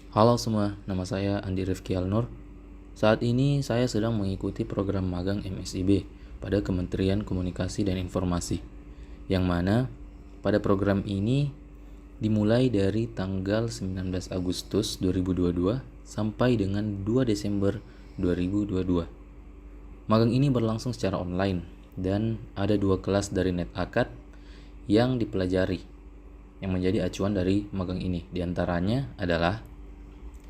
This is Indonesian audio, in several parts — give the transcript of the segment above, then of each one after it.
Halo semua, nama saya Andi Rifki Alnur. Saat ini saya sedang mengikuti program magang MSIB pada Kementerian Komunikasi dan Informasi, yang mana pada program ini dimulai dari tanggal 19 Agustus 2022 sampai dengan 2 Desember 2022. Magang ini berlangsung secara online dan ada 2 kelas dari NetAkad yang dipelajari yang menjadi acuan dari magang ini. Di antaranya adalah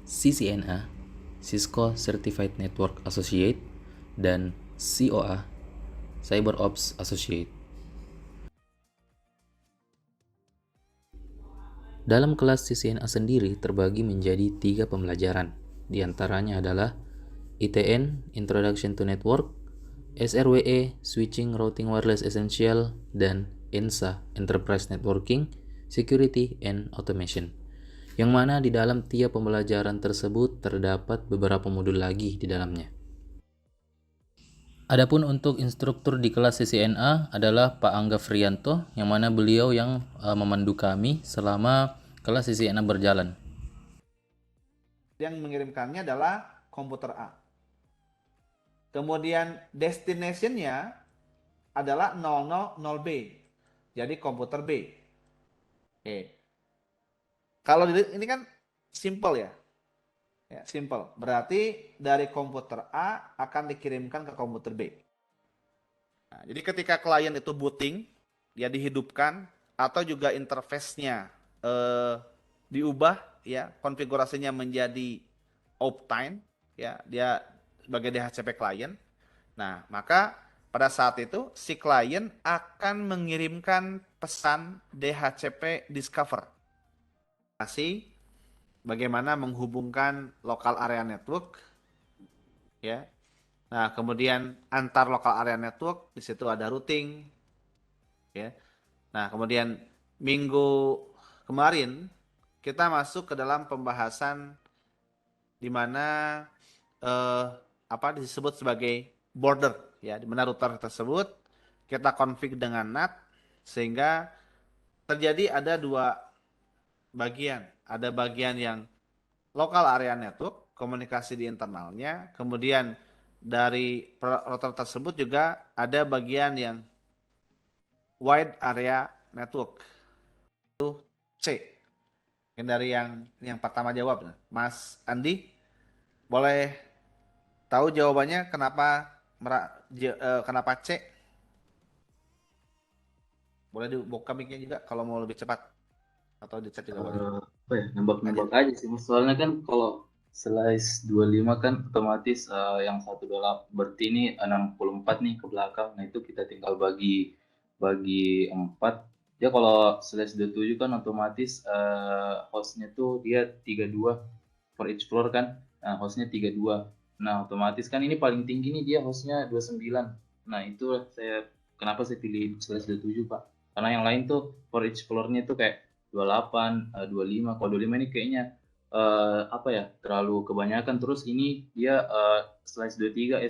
CCNA, Cisco Certified Network Associate, dan COA, Cyber Ops Associate. Dalam kelas CCNA sendiri terbagi menjadi 3 pembelajaran. Di antaranya adalah ITN, Introduction to Network, SRWE, Switching Routing Wireless Essential, dan ENSA, Enterprise Networking, Security and Automation. Yang mana di dalam tiap pembelajaran tersebut terdapat beberapa modul lagi di dalamnya. Adapun untuk instruktur di kelas CCNA adalah Pak Angga Frianto, yang mana beliau yang memandu kami selama kelas CCNA berjalan. Yang mengirimkannya adalah komputer A. Kemudian destination-nya adalah 000B. Jadi komputer B. Oke. Kalau ini kan simple ya. Ya, simple. Berarti dari komputer A akan dikirimkan ke komputer B. Nah, jadi ketika klien itu booting, dia dihidupkan atau juga interface-nya diubah ya, konfigurasinya menjadi uptime ya, dia sebagai DHCP klien. Nah, maka pada saat itu si klien akan mengirimkan pesan DHCP discover. Kasih bagaimana menghubungkan local area network ya. Nah, kemudian antar local area network di situ ada routing ya. Nah, kemudian minggu kemarin kita masuk ke dalam pembahasan di mana eh, apa disebut sebagai border ya, di mana router tersebut kita config dengan NAT sehingga terjadi ada dua bagian. Ada bagian yang local area network, komunikasi di internalnya, kemudian dari router tersebut juga ada bagian yang wide area network. Itu C. Mungkin dari yang pertama jawab, Mas Andi, boleh tahu jawabannya kenapa C? Boleh dibuka mic-nya juga kalau mau lebih cepat atau di chat juga boleh. Apa ya, Aja. nembak-nembak aja sih Mas. Soalnya kan kalau slice 25 kan otomatis yang 128 berarti ini 64 nih ke belakang. Nah, itu kita tinggal bagi bagi 4. Ya kalau slice 27 kan otomatis hostnya tuh dia 32 for each floor kan. Nah, hostnya 32. Nah, otomatis kan ini paling tinggi nih dia hostnya 29. Nah, itu saya kenapa saya pilih slice 27, Pak. Karena yang lain tuh for each floor-nya tuh kayak 28, 25. Kalau 25 ini kayaknya apa ya, terlalu kebanyakan. Terus ini dia slice 23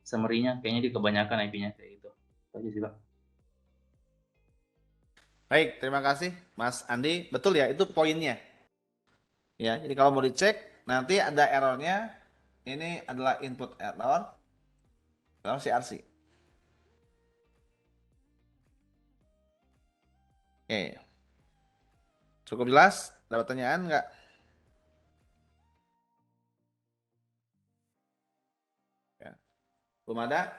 summary-nya kayaknya dia kebanyakan IP-nya kayak gitu. Itu aja sih, Pak. Baik, terima kasih Mas Andi. Betul ya, itu poinnya. Ya, jadi kalau mau dicek nanti ada errornya. Ini adalah input error dalam CRC. Oke, cukup jelas? Ada pertanyaan nggak? Ya. Belum ada?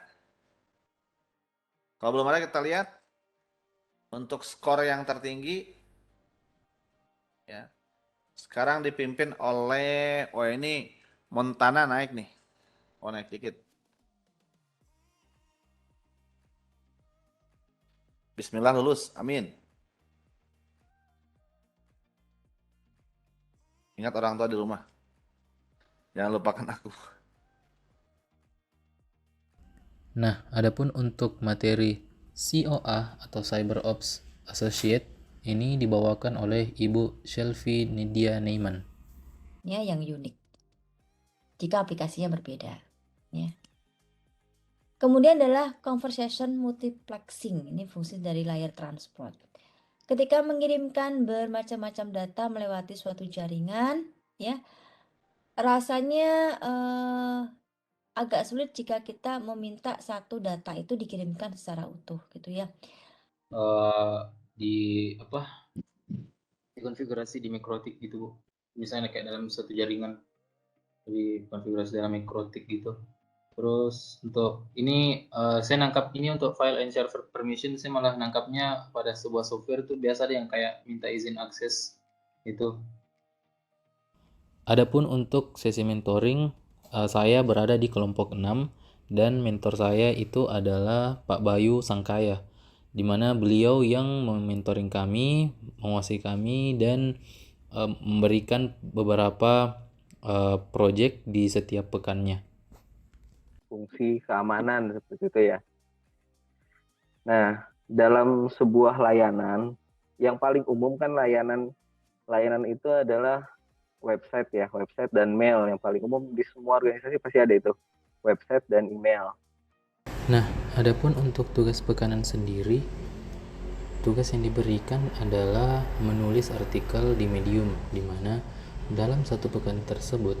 Kalau belum ada kita lihat untuk skor yang tertinggi ya. Sekarang dipimpin oleh ini Montana naik nih. Oh, naik dikit. Bismillah lulus. Amin. Ingat orang tua di rumah. Jangan lupakan aku. Nah, adapun untuk materi COA atau Cyber Ops Associate ini dibawakan oleh Ibu Shelfie Nidia Neiman. Ya, yang unik. Jika aplikasinya berbeda, ya. Kemudian adalah conversation multiplexing. Ini fungsi dari layer transport. Ketika mengirimkan bermacam-macam data melewati suatu jaringan, ya, Rasanya agak sulit jika kita meminta satu data itu dikirimkan secara utuh gitu ya. Eh, di apa? Dikonfigurasi di mikrotik gitu, Bu. Misalnya kayak dalam satu jaringan dikonfigurasi dalam mikrotik gitu. Terus untuk ini saya nangkap ini untuk file and server permission, saya malah nangkapnya pada sebuah software tuh biasa ada yang kayak minta izin akses itu. Adapun untuk sesi mentoring, saya berada di kelompok 6 dan mentor saya itu adalah Pak Bayu Sangkaya, di mana beliau yang mementoring kami, menguasai kami, dan memberikan beberapa project di setiap pekannya. Fungsi keamanan seperti itu ya. Nah, dalam sebuah layanan yang paling umum kan layanan itu adalah website ya, website dan mail yang paling umum di semua organisasi pasti ada itu, website dan email. Nah, adapun untuk tugas pekanan sendiri, tugas yang diberikan adalah menulis artikel di Medium, di mana dalam satu pekan tersebut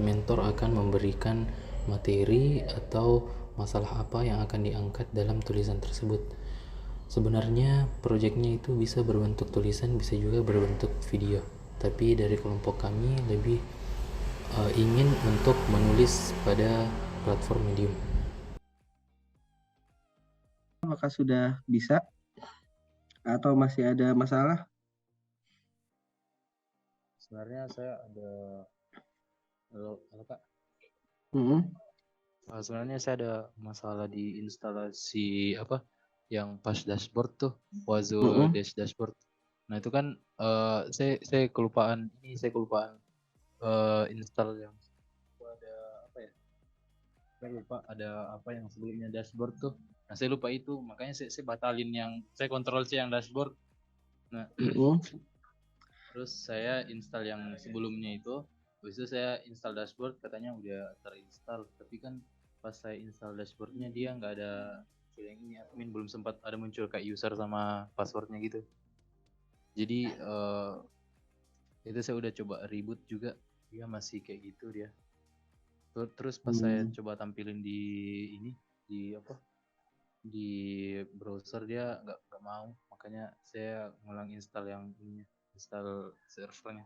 mentor akan memberikan materi atau masalah apa yang akan diangkat dalam tulisan tersebut. Sebenarnya proyeknya itu bisa berbentuk tulisan, bisa juga berbentuk video, tapi dari kelompok kami lebih ingin untuk menulis pada platform Medium. Apakah sudah bisa atau masih ada masalah? Sebenarnya saya ada halo Kak. Sebenarnya saya ada masalah di instalasi yang pas dashboard tuh, Wazo dashboard. Nah itu kan saya kelupaan install yang ada saya lupa ada apa yang sebelumnya dashboard tuh. Nah saya lupa itu, makanya saya batalin yang saya kontrol C yang dashboard. Nah terus saya install yang sebelumnya itu. Habis itu saya install dashboard, katanya udah terinstall, tapi kan pas saya install dashboardnya dia nggak ada yang ini, admin belum sempat ada muncul kayak user sama passwordnya gitu. Jadi itu saya udah coba reboot juga, dia masih kayak gitu dia. Terus pas saya coba tampilin di ini di browser dia nggak mau, makanya saya ngulang install yang ini, install servernya.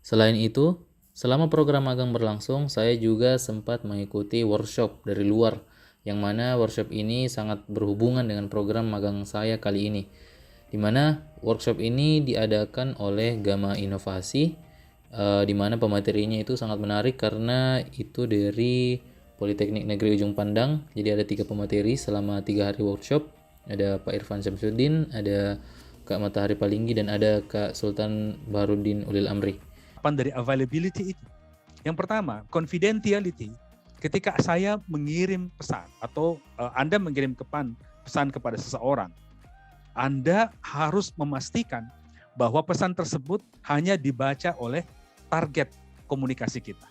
Selain itu, selama program magang berlangsung, saya juga sempat mengikuti workshop dari luar, yang mana workshop ini sangat berhubungan dengan program magang saya kali ini, di mana workshop ini diadakan oleh Gama Inovasi, di mana pematerinya itu sangat menarik karena itu dari Politeknik Negeri Ujung Pandang. Jadi ada 3 pemateri selama 3 hari workshop. Ada Pak Irfan Syamsuddin, ada Kak Matahari Palinggi, dan ada Kak Sultan Baharudin Ulil Amri. Dari availability itu. Yang pertama, confidentiality. Ketika saya mengirim pesan atau Anda mengirim pesan kepada seseorang, Anda harus memastikan bahwa pesan tersebut hanya dibaca oleh target komunikasi kita.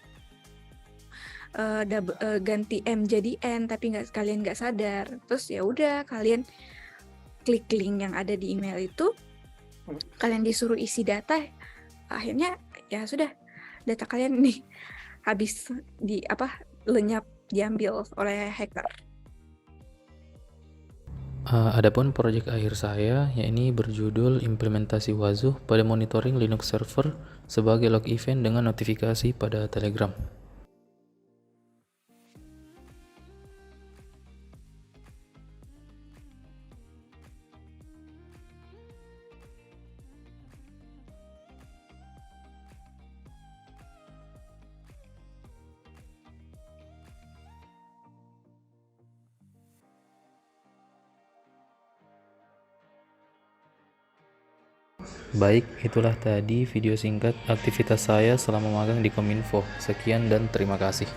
Ganti M jadi N, tapi kalian nggak sadar. Terus ya udah, kalian klik link yang ada di email itu, kalian disuruh isi data, akhirnya ya sudah, data kalian nih habis lenyap, diambil oleh hacker. Adapun proyek akhir saya, yakni berjudul implementasi Wazo pada monitoring Linux server sebagai log event dengan notifikasi pada Telegram. Baik, itulah tadi video singkat aktivitas saya selama magang di Kominfo. Sekian dan terima kasih.